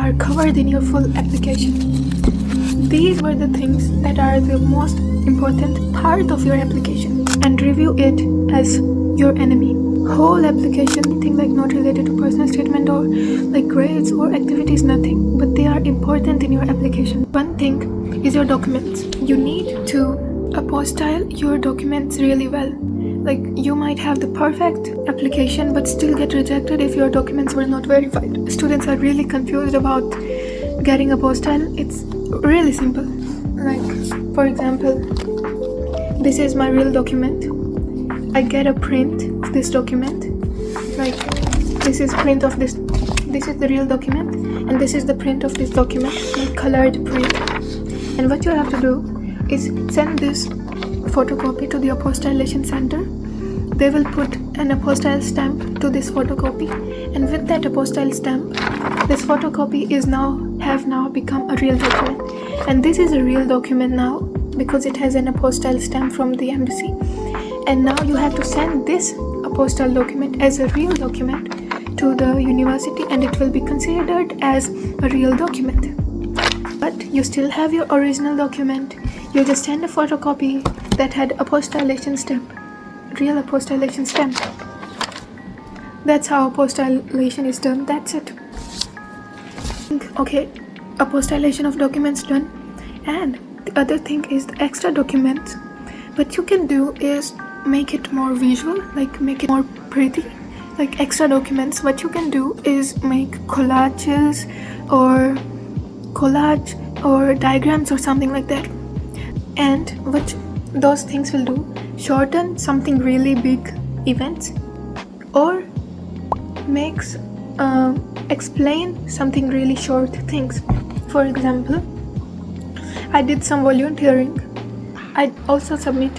are covered in your full application. These were the things that are the most important part of your application, and review it as your enemy. Whole application, thing like not related to personal statement or like grades or activities, nothing, but they are important in your application. One thing is your documents. You need to apostille your documents really well. Like, you might have the perfect application but still get rejected if your documents were not verified. Students are really confused about getting apostille. It's really simple. Like, for example, this is my real document. I get a print of this document. Like, this is print of this. This is the real document, and this is the print of this document, like colored print. And what you have to do is send this photocopy to the apostillation center. They will put an apostille stamp to this photocopy, and with that apostille stamp, this photocopy is have now become a real document. And this is a real document now because it has an apostille stamp from the embassy. And now you have to send this apostille document as a real document to the university, and it will be considered as a real document. But you still have your original document. You just send a photocopy that had apostillation stamp, real apostillation stamp. That's how apostillation is done. That's it. Okay, apostillation of documents done. And the other thing is the extra documents. What you can do is make it more visual, like make it more pretty. Like extra documents, what you can do is make collage or diagrams or something like that. And what those things will do, shorten something really big events, or makes explain something really short things. For example, I did some volunteering. I also submit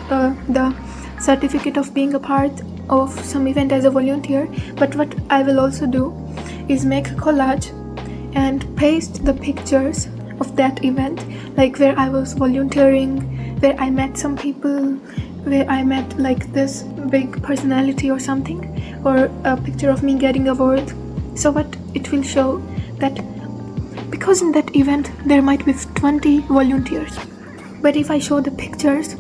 the certificate of being a part of some event as a volunteer, but what I will also do is make a collage and paste the pictures of that event, like where I was volunteering, where I met some people, where I met like this big personality or something, or a picture of me getting an award. So what it will show that, because in that event there might be 20 volunteers, but if I show the pictures,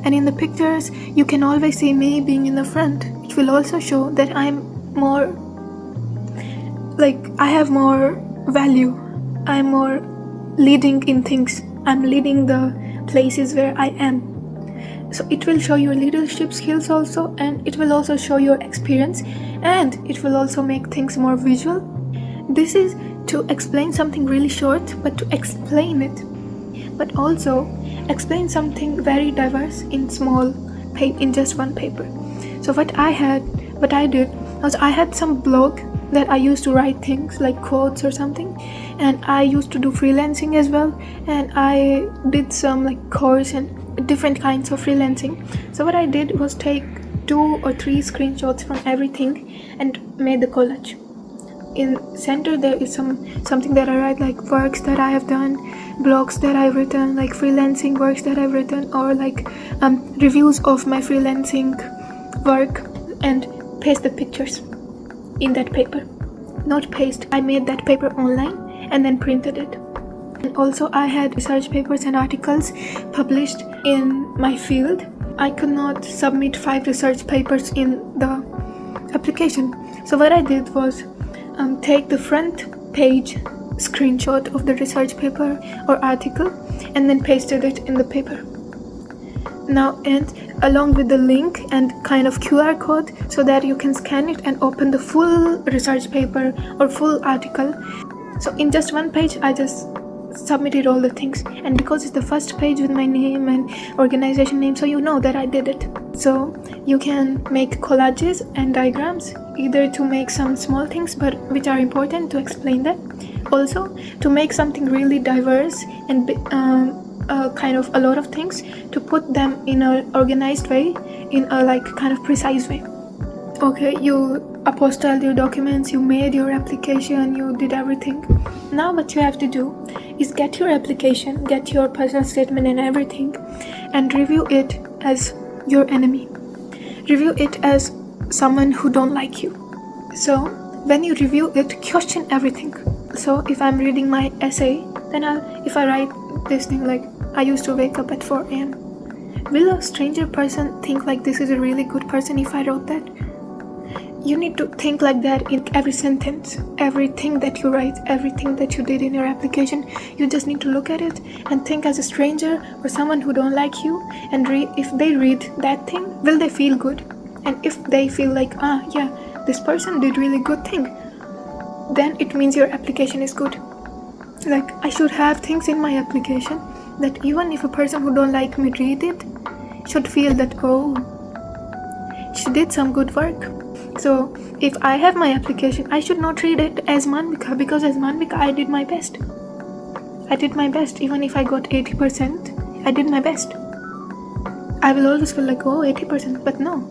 and in the pictures you can always see me being in the front, it will also show that I'm more, like, I have more value, I'm more leading in things, I'm leading the places where I am. So it will show your leadership skills also, and it will also show your experience, and it will also make things more visual. This is to explain something really short, but to explain it, but also explain something very diverse in in just one paper. So what I did was I had some blog that I used to write things like quotes or something, and I used to do freelancing as well, and I did some like course and different kinds of freelancing. So what I did was take 2 or 3 screenshots from everything and made the collage. In center there is something that I write, like works that I have done, blogs that I've written, like freelancing works that I've written, or like reviews of my freelancing work, and paste the pictures in that paper. Not paste, I made that paper online and then printed it. And also I had research papers and articles published in my field. I could not submit 5 research papers in the application. So what I did was take the front page screenshot of the research paper or article and then pasted it in the paper. Now, and along with the link and kind of QR code, so that you can scan it and open the full research paper or full article. So in just one page I just submitted all the things, and because it's the first page with my name and organization name, so you know that I did it. So you can make collages and diagrams, either to make some small things but which are important to explain that, also to make something really diverse and kind of a lot of things, to put them in an organized way, in a like kind of precise way. Okay, you apostilled your documents, you made your application, you did everything. Now what you have to do is get your application, get your personal statement and everything, and review it as your enemy. Review it as someone who don't like you. So when you review it, question everything. So if I'm reading my essay, then if I write this thing like, I used to wake up at 4 a.m., will a stranger person think like this is a really good person if I wrote that? You need to think like that in every sentence, everything that you write, everything that you did in your application. You just need to look at it and think as a stranger or someone who don't like you, and if they read that thing, will they feel good? And if they feel like, yeah, this person did really good thing, then it means your application is good. Like, I should have things in my application that even if a person who don't like me read it, should feel that, oh, she did some good work. So if I have my application, I should not read it as Manvika, because as Manvika I did my best. Even if I got 80%, I did my best. I will always feel like, oh, 80%, but no.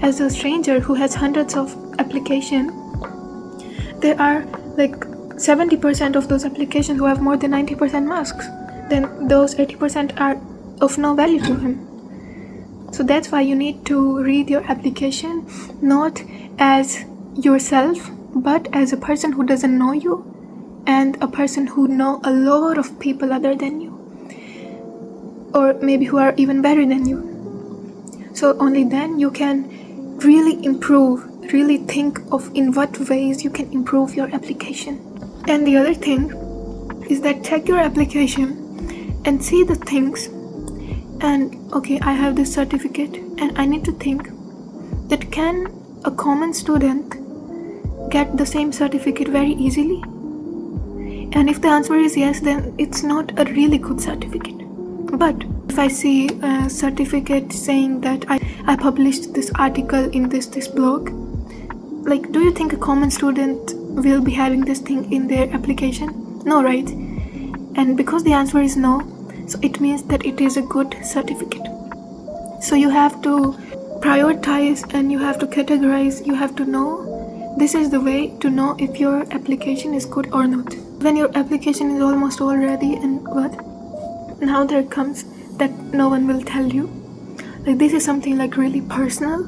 As a stranger who has hundreds of applications, there are like 70% of those applications who have more than 90% marks. Then those 80% are of no value to him. So that's why you need to read your application not as yourself, but as a person who doesn't know you and a person who know a lot of people other than you, or maybe who are even better than you. So only then you can really improve, really think of in what ways you can improve your application. And the other thing is that check your application and see the things. And okay, I have this certificate and I need to think that can a common student get the same certificate very easily? And if the answer is yes, then it's not a really good certificate. But if I see a certificate saying that I published this article in this blog, like, do you think a common student will be having this thing in their application? No, right? And because the answer is no, so it means that it is a good certificate. So you have to prioritize and you have to categorize, you have to know. This is the way to know if your application is good or not. When your application is almost all ready, and what? Now there comes that no one will tell you. Like, this is something like really personal,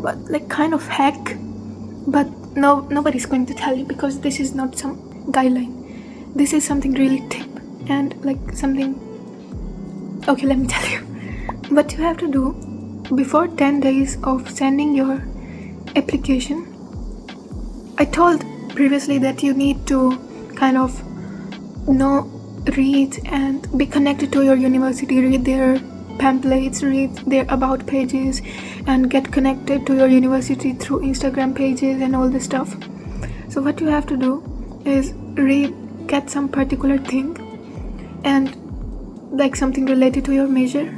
but like kind of hack. But nobody's going to tell you because this is not some guideline. This is something really tip and like something. Okay, let me tell you. What you have to do before 10 days of sending your application. I told previously that you need to kind of read and be connected to your university, read their pamphlets, read their about pages, and get connected to your university through Instagram pages and all this stuff. So what you have to do is get some particular thing and like something related to your major,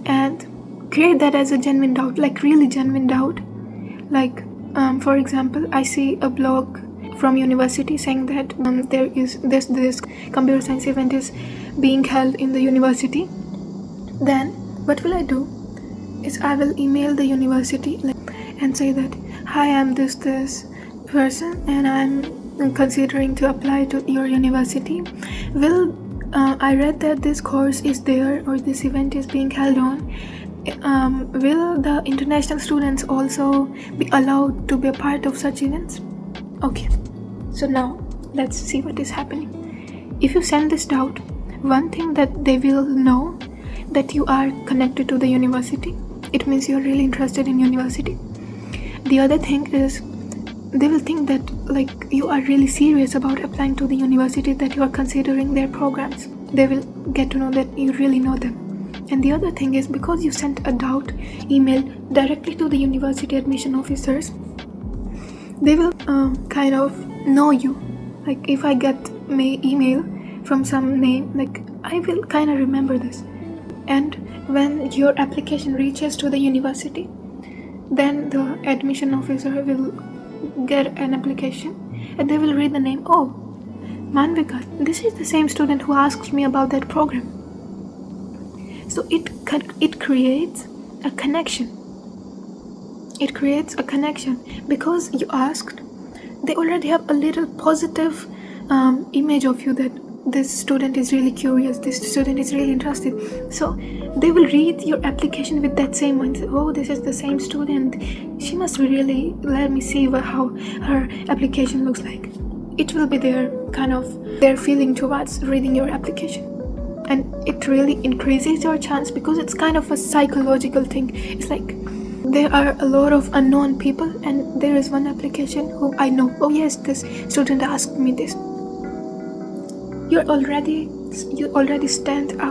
and create that as a genuine doubt, like really genuine doubt. Like for example, I see a blog from university saying that there is this computer science event is being held in the university. Then what will I do is I will email the university and say that, hi, I'm this person and I'm considering to apply to your university. I read that this course is there or this event is being held on. Will the international students also be allowed to be a part of such events? Okay, so now let's see what is happening. If you send this doubt, one thing that they will know that you are connected to the university. It means you're really interested in university. The other thing is they will think that like you are really serious about applying to the university, that you are considering their programs. They will get to know that you really know them. And the other thing is, because you sent a doubt email directly to the university admission officers, they will kind of know you. Like if I get my email from some name, like I will kind of remember this. And when your application reaches to the university, then the admission officer will get an application and they will read the name. Oh, Manvika, this is the same student who asked me about that program. So it creates a connection. It creates a connection because you asked. They already have a little positive image of you, that this student is really curious, this student is really interested. So they will read your application with that same mindset. Oh, this is the same student. She must really, let me see how her application looks like. it will be their feeling towards reading your application. And it really increases your chance because it's kind of a psychological thing. It's like there are a lot of unknown people and there is one application who I know, oh yes, this student asked me this. You already stand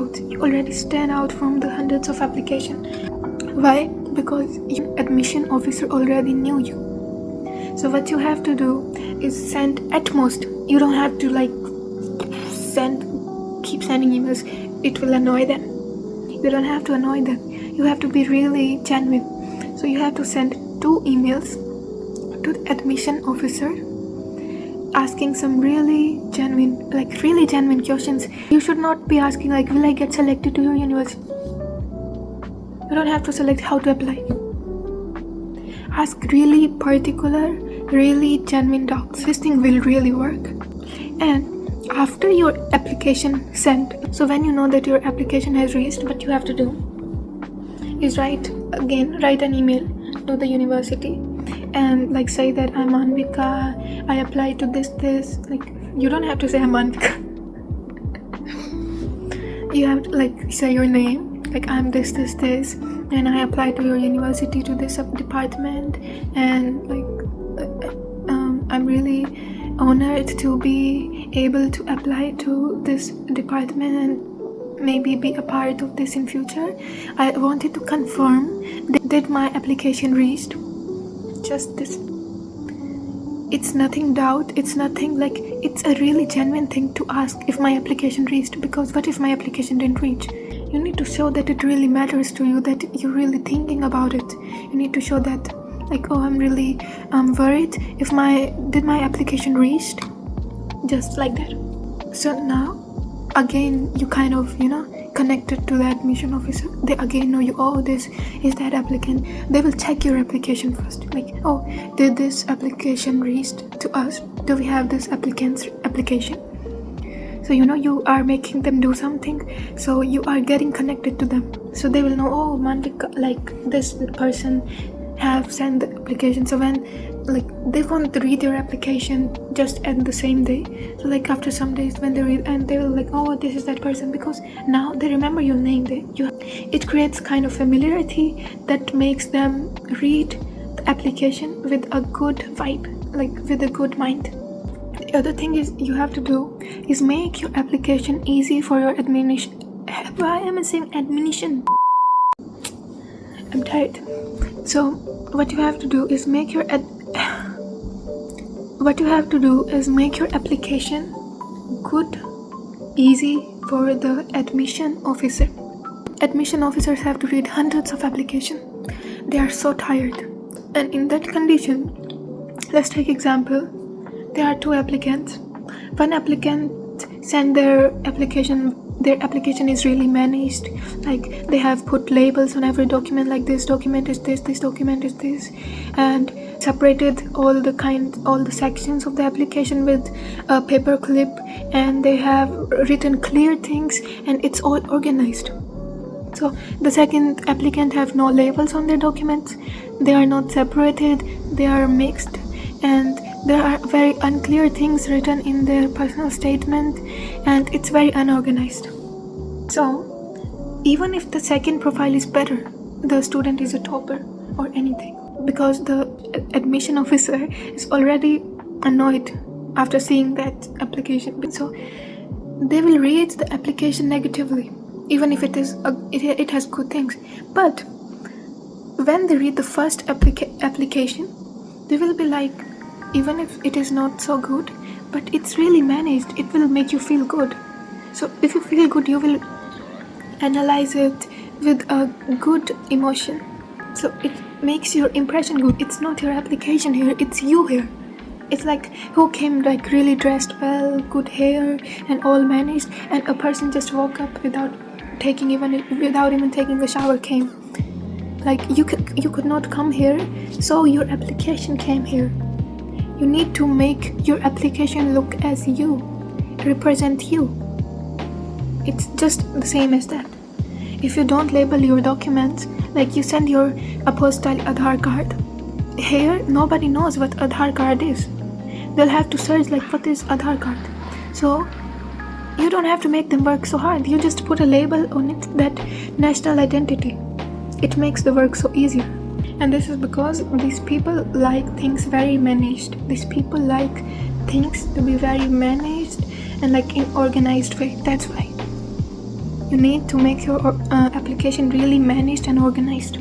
out from the hundreds of applications. Why? Because your admission officer already knew you. So what you have to do is send at most, you don't have to keep sending emails, it will annoy them. You don't have to annoy them, you have to be really genuine. So you have to send 2 emails to the admission officer asking some really genuine questions. You should not be asking will I get selected to your university? You don't have to select how to apply. Ask really particular, really genuine doubts. This thing will really work. And after your application sent, so when you know that your application has reached, what you have to do is write an email to the university and say that I'm Anvika, I applied to this. You don't have to say I'm Anvika. You have to say your name, I'm this, and I applied to your university to this department, and I'm really honored to be able to apply to this department and maybe be a part of this in future. I wanted to confirm that my application reached. Just this. It's nothing doubt, it's nothing it's a really genuine thing to ask if my application reached, because what if my application didn't reach? You need to show that it really matters to you, that you're really thinking about it. You need to show that I'm really worried if my application reached, just like that. So now again you kind of connected to the admission officer. They again know you, oh, this is that applicant. They will check your application first, oh, did this application reach to us? Do we have this applicant's application? So you are making them do something, so you are getting connected to them, so they will know, oh, Manvika, this person have sent the application. So when they won't read your application just at the same day, so after some days when they read, and they will oh, this is that person, because now they remember your name. It creates kind of familiarity that makes them read the application with a good vibe, with a good mind. The other thing is you have to do is make your application easy for your admission. Why am I saying admission? I'm tired. So what you have to do is make your application good, easy for the admission officer. Admission officers have to read hundreds of applications. They are so tired. And in that condition, let's take example. There are 2 applicants. One applicant sent their application is really managed. They have put labels on every document, this document is this document is this, and separated all the sections of the application with a paper clip, and they have written clear things, and it's all organized. So the second applicant have no labels on their documents. They are not separated, they are mixed, and there are very unclear things written in their personal statement, and it's very unorganized. So even if the second profile is better, the student is a topper or anything, because the admission officer is already annoyed after seeing that application. So they will read the application negatively, even if it has good things. But when they read the first application, they will be even if it is not so good, but it's really managed, it will make you feel good. So if you feel good, you will analyze it with a good emotion. So it makes your impression good. It's not your application here, it's you here. It's who came really dressed well, good hair and all managed, and a person just woke up without even taking a shower came. You could not come here, so your application came here. You need to make your application look as you, represent you. It's just the same as that. If you don't label your documents, you send your apostille Aadhaar card. Here, nobody knows what Aadhaar card is. they'll have to search like what is Aadhaar card. So you don't have to make them work so hard. You just put a label on it that national identity. It makes the work so easier. And this is because these people like things very managed. These people like things to be very managed and like in organized way. That's why you need to make your application really managed and organized.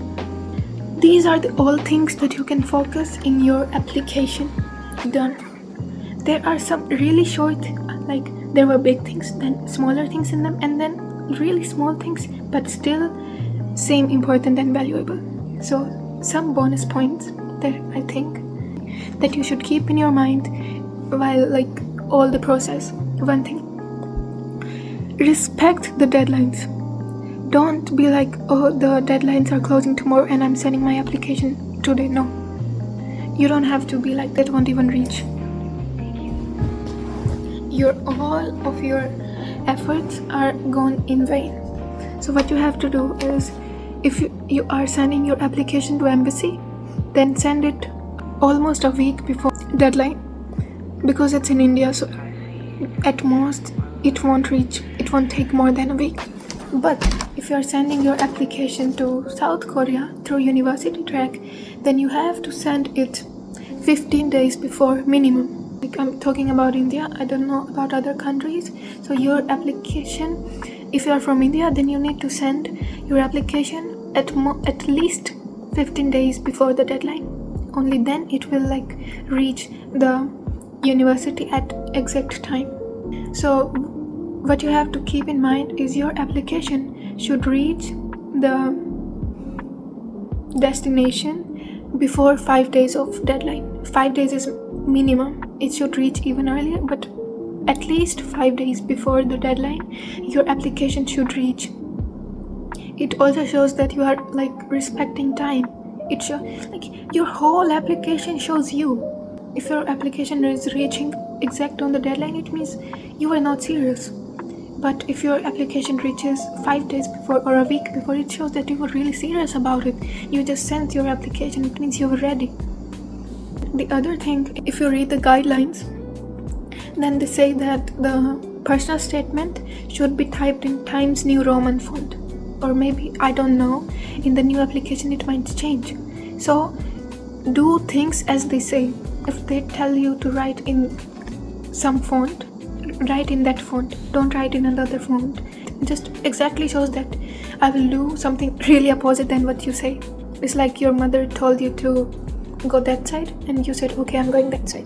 These are all things that you can focus in your application. Done. There are some really short, like there were big things, then smaller things in them, and then really small things, but still same important and valuable. So some bonus points that I think that you should keep in your mind while like all the process. One thing, respect the deadlines. Don't be like, oh, the deadlines are closing tomorrow and I'm sending my application today. No, you don't have to be like that. Won't even reach. All of your efforts are gone in vain. So what you have to do is, if you are sending your application to embassy, then send it almost a week before deadline, because it's in India, so at most it won't take more than a week. But if you are sending your application to South Korea through university track, then you have to send it 15 days before minimum. Like I'm talking about India, I don't know about other countries. So your application, if you are from India, then you need to send your application at least 15 days before the deadline. Only then it will like reach the university at exact time. So what you have to keep in mind is your application should reach the destination before 5 days of deadline. 5 days is minimum. It should reach even earlier, but at least 5 days before the deadline, your application should reach. It also shows that you are like respecting time. It shows like your whole application shows you. If your application is reaching exact on the deadline, it means you are not serious. But if your application reaches 5 days before or a week before, it shows that you were really serious about it. You just sent your application, it means you were ready. The other thing, if you read the guidelines, then they say that the personal statement should be typed in Times New Roman font. Or maybe, I don't know, in the new application it might change. So do things as they say. If they tell you to write in some font, write in that font. Don't write in another font. It just exactly shows that I will do something really opposite than what you say. It's like your mother told you to go that side and you said, okay, I'm going that side.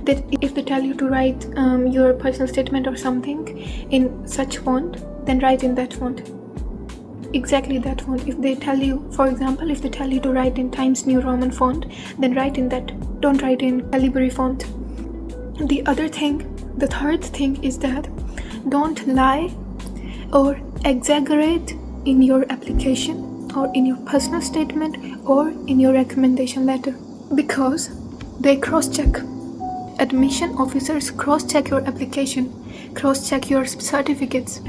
That if they tell you to write your personal statement or something in such font, then write in that font. Exactly that font. If they tell you, for example, if they tell you to write in Times New Roman font, then write in that. Don't write in Calibri font. The third thing is that don't lie or exaggerate in your application or in your personal statement or in your recommendation letter, because they cross-check. Admission officers cross-check your application, cross-check your certificates.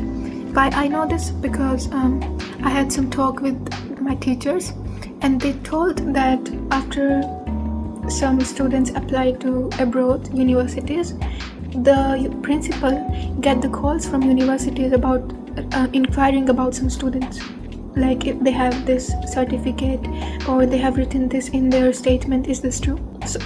Why I know this? Because I had some talk with my teachers, and they told that after some students apply to abroad universities, the principal get the calls from universities about inquiring about some students, like if they have this certificate or they have written this in their statement. Is this true? So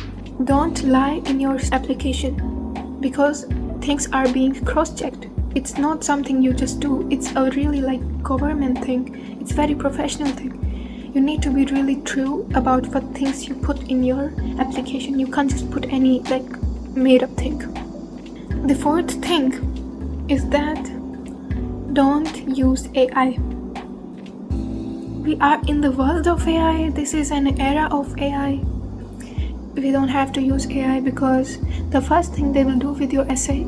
don't lie in your application, because things are being cross-checked. It's not something you just do. It's a really like government thing. It's very professional thing. You need to be really true about what things you put in your application. You can't just put any like made up thing. The fourth thing is that don't use AI. We are in the world of AI. This is an era of AI. We don't have to use AI, because the first thing they will do with your essay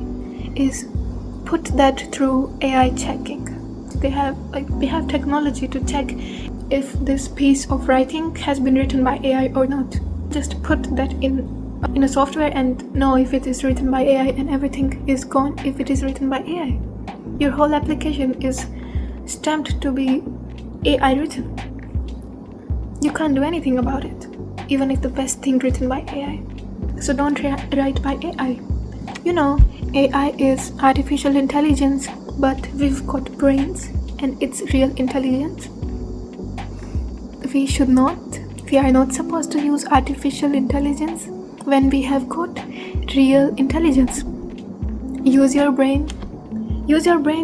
is put that through AI checking. They have technology to check if this piece of writing has been written by AI or not. Just put that in a software and know if it is written by AI, and everything is gone if it is written by AI. Your whole application is stamped to be AI written. You can't do anything about it, even if the best thing written by AI. so don't write by AI. You know, AI is artificial intelligence, but we've got brains and it's real intelligence. We are not supposed to use artificial intelligence when we have got real intelligence. Use your brain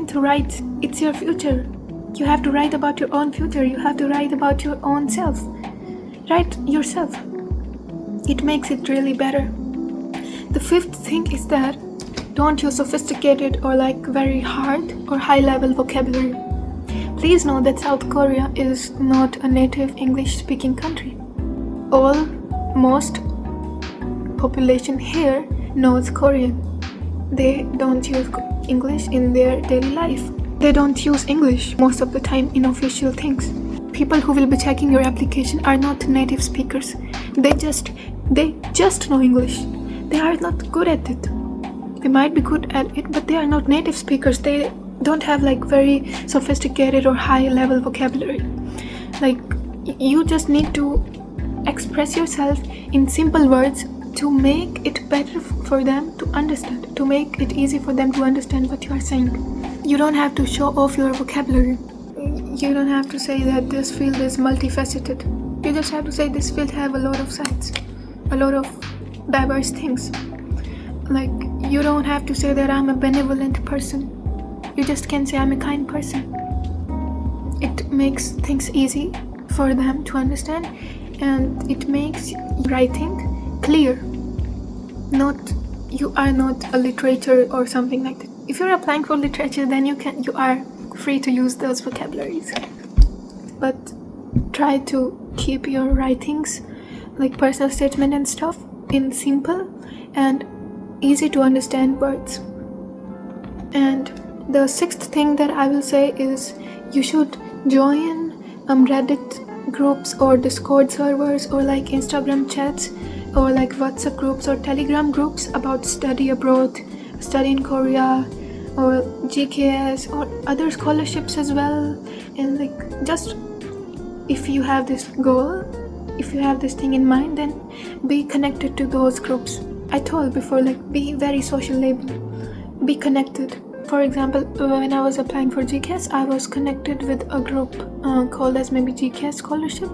to write. It's your future. You have to write about your own future. You have to write about your own self. Write yourself. It makes it really better. The fifth thing is that don't use sophisticated or very hard or high level vocabulary. Please know that South Korea is not a native English speaking country. Most population here knows Korean. They don't use English in their daily life. They don't use English most of the time in official things. People who will be checking your application are not native speakers. They just know English. They are not good at it. They might be good at it, but they are not native speakers. They don't have very sophisticated or high level vocabulary. You just need to express yourself in simple words to make it better for them to understand, to make it easy for them to understand what you are saying. You don't have to show off your vocabulary. You don't have to say that this field is multifaceted. You just have to say this field have a lot of sides, a lot of diverse things. You don't have to say that I'm a benevolent person. You just can say I'm a kind person. It makes things easy for them to understand, and it makes writing clear. You are not a literature or something like that. If you're applying for literature, then you are free to use those vocabularies. But try to keep your writings, personal statement and stuff, in simple and easy to understand words. And the sixth thing that I will say is you should join Reddit groups or Discord servers or Instagram chats or WhatsApp groups or Telegram groups about study abroad, study in Korea, or GKS or other scholarships as well. And just if you have this goal, if you have this thing in mind, then be connected to those groups. I told before, be very social label, be connected. For example, when I was applying for GKS, I was connected with a group called as maybe GKS Scholarship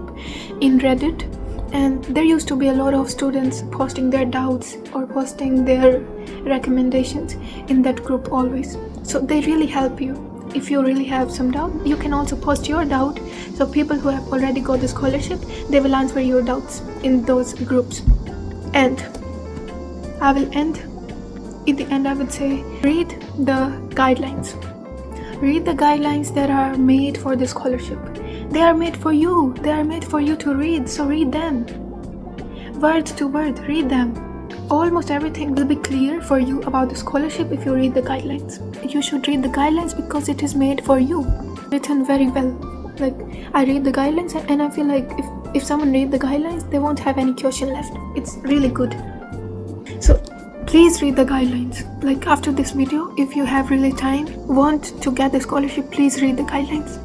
in Reddit, and there used to be a lot of students posting their doubts or posting their recommendations in that group always. So they really help you. If you really have some doubt, you can also post your doubt. So people who have already got the scholarship, they will answer your doubts in those groups. And I will end. In the end, I would say read the guidelines. Read the guidelines that are made for the scholarship. They are made for you. They are made for you to read. So read them. Word to word, read them. Almost everything will be clear for you about the scholarship if you read the guidelines. You should read the guidelines because it is made for you. Written very well. I read the guidelines and I feel if someone read the guidelines, they won't have any question left. It's really good. So please read the guidelines. After this video, if you have really time, want to get the scholarship, please read the guidelines.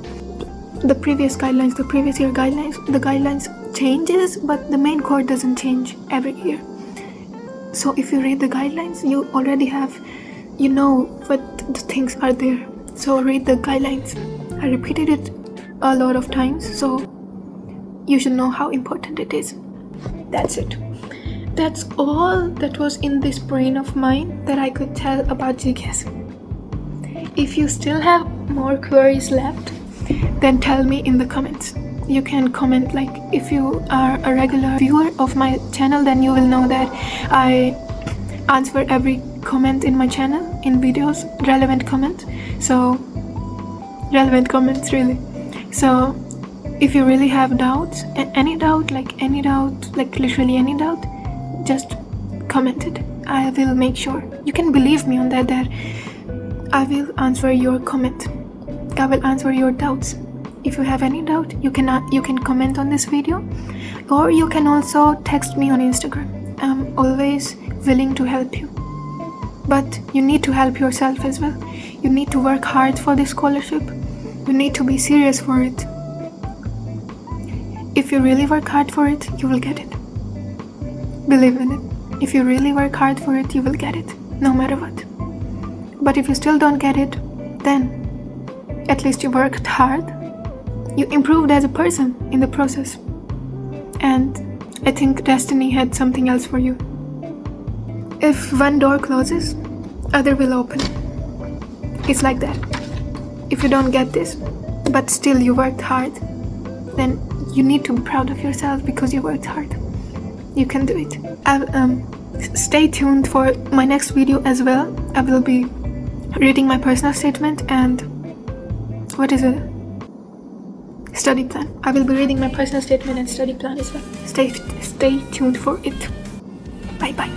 The previous year guidelines, the guidelines changes, but the main core doesn't change every year. So if you read the guidelines, you already know what the things are there. So read the guidelines. I repeated it a lot of times, so you should know how important it is. That's it. That's all that was in this brain of mine that I could tell about GKS. If you still have more queries left, then tell me in the comments. You can comment, if you are a regular viewer of my channel, then you will know that I answer every comment in my channel, in videos, relevant comments really. So if you really have doubts, any doubt, literally any doubt, just comment it. I will make sure. You can believe me on that I will answer your comment. I will answer your doubts. If you have any doubt, you can comment on this video, or you can also text me on Instagram. I'm always willing to help you. But you need to help yourself as well. You need to work hard for this scholarship. You need to be serious for it. If you really work hard for it, you will get it. Believe in it. If you really work hard for it, you will get it, no matter what. But if you still don't get it, then at least you worked hard. You improved as a person in the process. And I think destiny had something else for you. If one door closes, other will open. It's like that. If you don't get this, but still you worked hard, then you need to be proud of yourself because you worked hard. You can do it. Stay tuned for my next video as well. I will be reading my personal statement and study plan. I will be reading my personal statement and study plan as well. Stay tuned for it. Bye bye.